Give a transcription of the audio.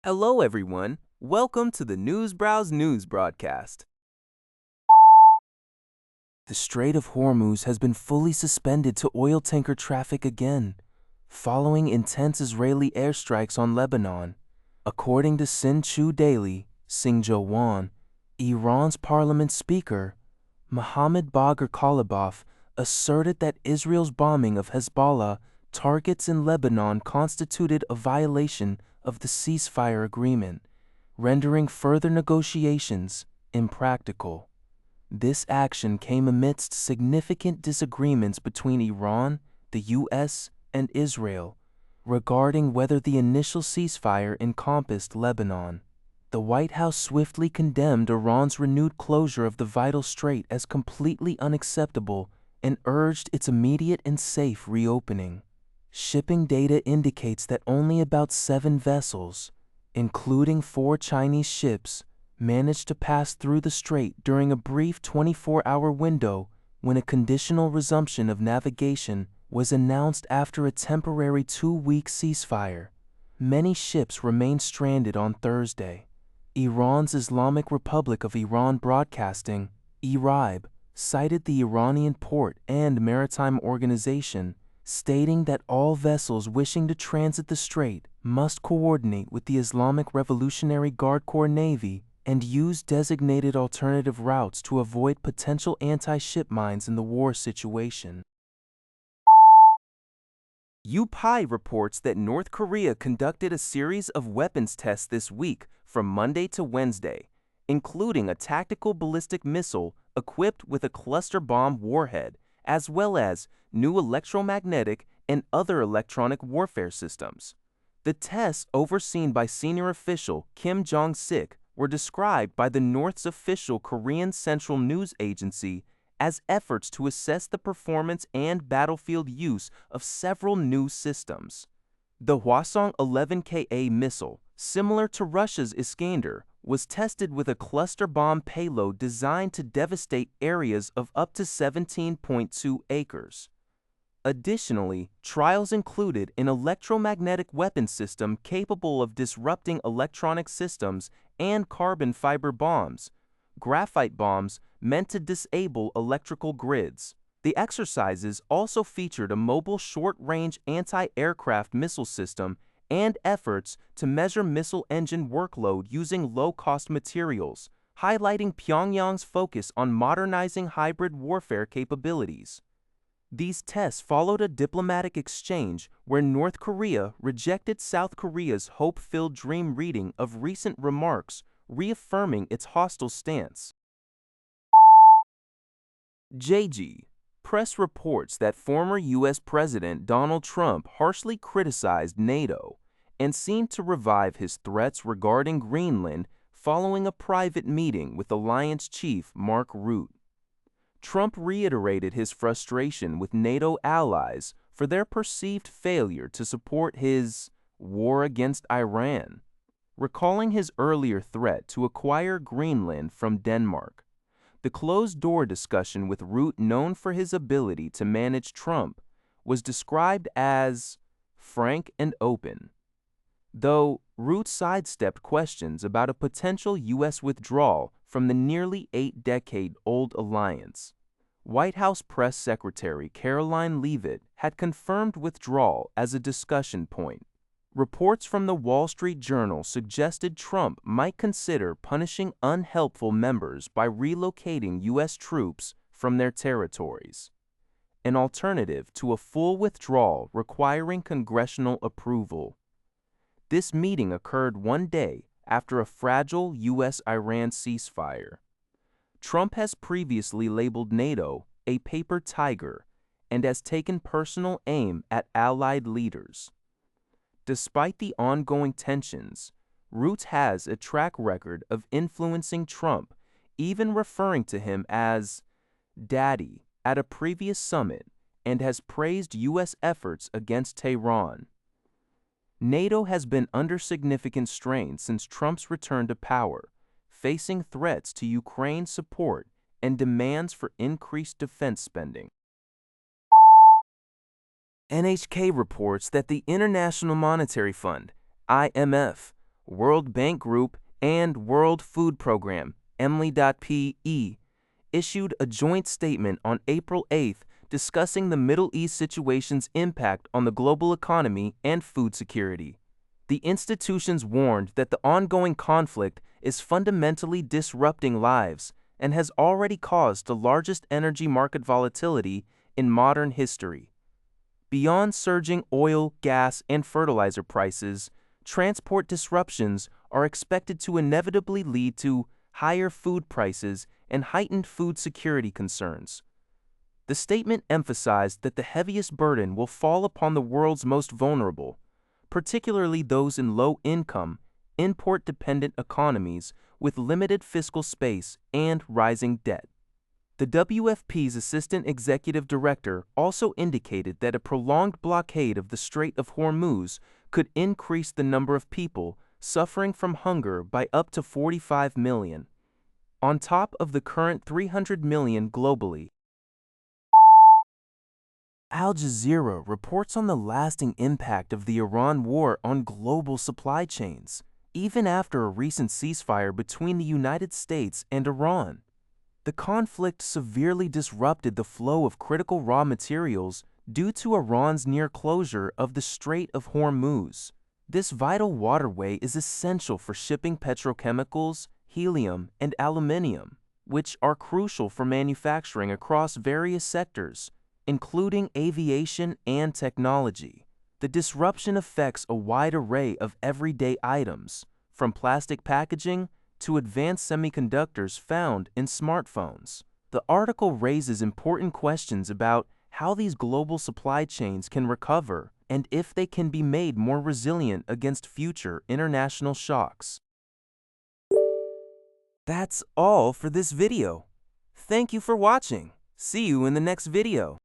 Hello, everyone. Welcome to the Newsbrowse News broadcast. The Strait of Hormuz has been fully suspended to oil tanker traffic again, following intense Israeli airstrikes on Lebanon. According to Sinchu Daily, Xinjiang, Iran's parliament speaker, Mohammad Bagher Khalibaf, asserted that Israel's bombing of Hezbollah targets in Lebanon constituted a violation of the ceasefire agreement, rendering further negotiations impractical. This action came amidst significant disagreements between Iran, the U.S., and Israel regarding whether the initial ceasefire encompassed Lebanon. The White House swiftly condemned Iran's renewed closure of the vital strait as completely unacceptable and urged its immediate and safe reopening. Shipping data indicates that only about 7 vessels, including 4 Chinese ships, managed to pass through the strait during a brief 24-hour window when a conditional resumption of navigation was announced after a temporary 2-week ceasefire. Many ships remained stranded on Thursday. Iran's Islamic Republic of Iran Broadcasting, IRIB, cited the Iranian Port and Maritime Organization, stating that all vessels wishing to transit the strait must coordinate with the Islamic Revolutionary Guard Corps Navy and use designated alternative routes to avoid potential anti-ship mines in the war situation. UPI reports that North Korea conducted a series of weapons tests this week from Monday to Wednesday, including a tactical ballistic missile equipped with a cluster bomb warhead, as well as new electromagnetic and other electronic warfare systems. The tests, overseen by senior official Kim Jong-sik, were described by the North's official Korean Central News Agency as efforts to assess the performance and battlefield use of several new systems. The Hwasong-11Ka missile, similar to Russia's Iskander, was tested with a cluster bomb payload designed to devastate areas of up to 17.2 acres. Additionally, trials included an electromagnetic weapon system capable of disrupting electronic systems and carbon fiber bombs, graphite bombs meant to disable electrical grids. The exercises also featured a mobile short-range anti-aircraft missile system and efforts to measure missile engine workload using low-cost materials, highlighting Pyongyang's focus on modernizing hybrid warfare capabilities. These tests followed a diplomatic exchange where North Korea rejected South Korea's hope-filled dream reading of recent remarks, reaffirming its hostile stance. JG. Press reports that former U.S. President Donald Trump harshly criticized NATO and seemed to revive his threats regarding Greenland following a private meeting with Alliance Chief Mark Rutte. Trump reiterated his frustration with NATO allies for their perceived failure to support his war against Iran, recalling his earlier threat to acquire Greenland from Denmark. The closed-door discussion with Rutte, known for his ability to manage Trump, was described as frank and open. Though Rutte sidestepped questions about a potential U.S. withdrawal from the nearly 8-decade-old alliance, White House Press Secretary Caroline Leavitt had confirmed withdrawal as a discussion point. Reports from the Wall Street Journal suggested Trump might consider punishing unhelpful members by relocating U.S. troops from their territories, an alternative to a full withdrawal requiring congressional approval. This meeting occurred one day after a fragile U.S.-Iran ceasefire. Trump has previously labeled NATO a paper tiger and has taken personal aim at allied leaders. Despite the ongoing tensions, Rutte has a track record of influencing Trump, even referring to him as "Daddy" at a previous summit, and has praised U.S. efforts against Tehran. NATO has been under significant strain since Trump's return to power, facing threats to Ukraine's support and demands for increased defense spending. NHK reports that the International Monetary Fund, IMF, World Bank Group, and World Food Program, Emily.pe, issued a joint statement on April 8th discussing the Middle East situation's impact on the global economy and food security. The institutions warned that the ongoing conflict is fundamentally disrupting lives and has already caused the largest energy market volatility in modern history. Beyond surging oil, gas, and fertilizer prices, transport disruptions are expected to inevitably lead to higher food prices and heightened food security concerns. The statement emphasized that the heaviest burden will fall upon the world's most vulnerable, particularly those in low-income, import-dependent economies with limited fiscal space and rising debt. The WFP's Assistant Executive Director also indicated that a prolonged blockade of the Strait of Hormuz could increase the number of people suffering from hunger by up to 45 million, on top of the current 300 million globally. Al Jazeera reports on the lasting impact of the Iran war on global supply chains, even after a recent ceasefire between the United States and Iran. The conflict severely disrupted the flow of critical raw materials due to Iran's near closure of the Strait of Hormuz. This vital waterway is essential for shipping petrochemicals, helium, and aluminium, which are crucial for manufacturing across various sectors, including aviation and technology. The disruption affects a wide array of everyday items, from plastic packaging to advanced semiconductors found in smartphones. The article raises important questions about how these global supply chains can recover and if they can be made more resilient against future international shocks. That's all for this video. Thank you for watching. See you in the next video.